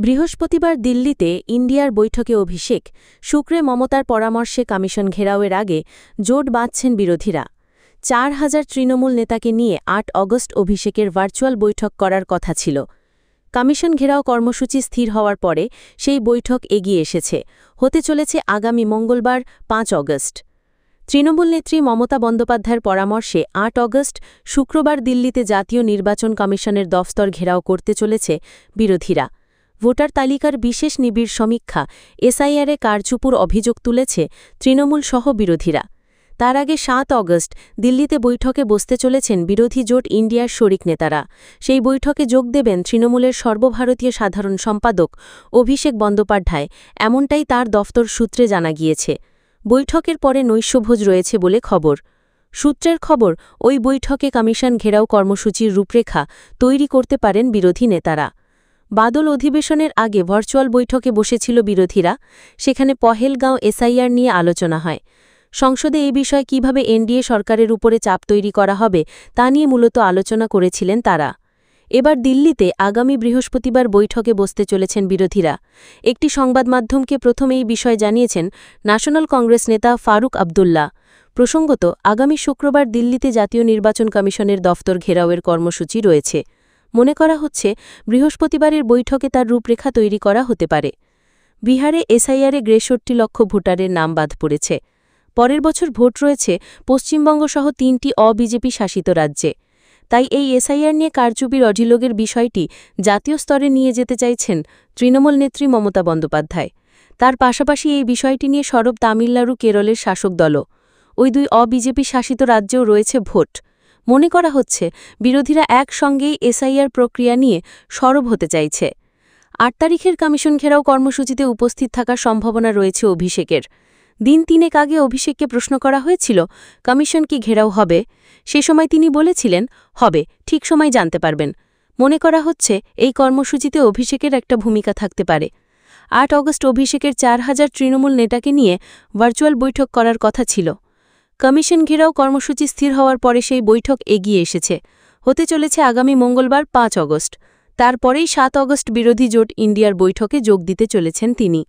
বৃহস্পতিবার দিল্লিতে ইন্ডিয়ার বৈঠকে অভিষেক, শুক্রে মমতার পরামর্শে কমিশন ঘেরাওয়ের আগে জোট বাঁধছেন বিরোধীরা। ৪,০০০ তৃণমূল নেতাকে নিয়ে ৮ অগস্ট অভিষেকের ভার্চুয়াল বৈঠক করার কথা ছিল। কমিশন ঘেরাও কর্মসূচি স্থির হওয়ার পরে সেই বৈঠক এগিয়ে এসেছে, হতে চলেছে আগামী মঙ্গলবার ৫ অগস্ট। তৃণমূল নেত্রী মমতা বন্দ্যোপাধ্যায়ের পরামর্শে ৮ অগস্ট শুক্রবার দিল্লিতে জাতীয় নির্বাচন কমিশনের দফতর ঘেরাও করতে চলেছে বিরোধীরা। ভোটার তালিকার বিশেষ নিবিড় সমীক্ষা এসআইআরে কারচুপুর অভিযোগ তুলেছে তৃণমূল-সহ বিরোধীরা। তার আগে ৭ অগস্ট দিল্লিতে বৈঠকে বসতে চলেছেন বিরোধী জোট ইন্ডিয়ার শরিক নেতারা। সেই বৈঠকে যোগ দেবেন তৃণমূলের সর্বভারতীয় সাধারণ সম্পাদক অভিষেক বন্দ্যোপাধ্যায়, এমনটাই তার দফতর সূত্রে জানা গিয়েছে। বৈঠকের পরে নৈশভোজ রয়েছে বলে খবর। সূত্রের খবর, ওই বৈঠকে কমিশন ঘেরাও কর্মসূচির রূপরেখা তৈরি করতে পারেন বিরোধী নেতারা। বাদল অধিবেশনের আগে ভার্চুয়াল বৈঠকে বসেছিল বিরোধীরা। সেখানে পহেলগাঁও এসআইআর নিয়ে আলোচনা হয়। সংসদে এই বিষয়ে কিভাবে এনডিএ সরকারের উপরে চাপ তৈরি করা হবে তা নিয়ে মূলত আলোচনা করেছিলেন তারা। এবার দিল্লিতে আগামী বৃহস্পতিবার বৈঠকে বসতে চলেছেন বিরোধীরা। একটি সংবাদমাধ্যমকে প্রথম এই বিষয় জানিয়েছেন ন্যাশনাল কংগ্রেস নেতা ফারুক আবদুল্লাহ। প্রসঙ্গত, আগামী শুক্রবার দিল্লিতে জাতীয় নির্বাচন কমিশনের দফতর ঘেরাওয়ের কর্মসূচি রয়েছে। মনে করা হচ্ছে বৃহস্পতিবারের বৈঠকে তার রূপরেখা তৈরি করা হতে পারে। বিহারে এসআইআরে ৬৩ লক্ষ ভোটারের নাম বাদ পড়েছে। পরের বছর ভোট রয়েছে পশ্চিমবঙ্গসহ ৩টি অবিজেপি শাসিত রাজ্যে। তাই এই এসআইআর নিয়ে কারচুপির অভিযোগের বিষয়টি জাতীয় স্তরে নিয়ে যেতে চাইছেন তৃণমূল নেত্রী মমতা বন্দ্যোপাধ্যায়। তার পাশাপাশি এই বিষয়টি নিয়ে সরব তামিলনাড়ু, কেরলের শাসক দলও। ওই দুই অবিজেপি শাসিত রাজ্যেও রয়েছে ভোট। মনে করা হচ্ছে বিরোধীরা একসঙ্গেই এসআইআর প্রক্রিয়া নিয়ে সরব হতে চাইছে। ৮ তারিখের কমিশন ঘেরাও কর্মসূচিতে উপস্থিত থাকার সম্ভাবনা রয়েছে অভিষেকের। দিন ৩ আগে অভিষেককে প্রশ্ন করা হয়েছিল কমিশন কি ঘেরাও হবে। সে সময় তিনি বলেছিলেন, হবে, ঠিক সময় জানতে পারবেন। মনে করা হচ্ছে এই কর্মসূচিতে অভিষেকের একটা ভূমিকা থাকতে পারে। ৮ অগস্ট অভিষেকের ৪,০০০ তৃণমূল নেতাকে নিয়ে ভার্চুয়াল বৈঠক করার কথা ছিল। কমিশন ঘেরাও কর্মসূচি স্থির হওয়ার পরে সেই বৈঠক এগিয়ে এসেছে, হতে চলেছে আগামী মঙ্গলবার ৫ অগস্ট। তারপরেই ৭ অগস্ট বিরোধী জোট ইন্ডিয়ার বৈঠকে যোগ দিতে চলেছেন তিনি।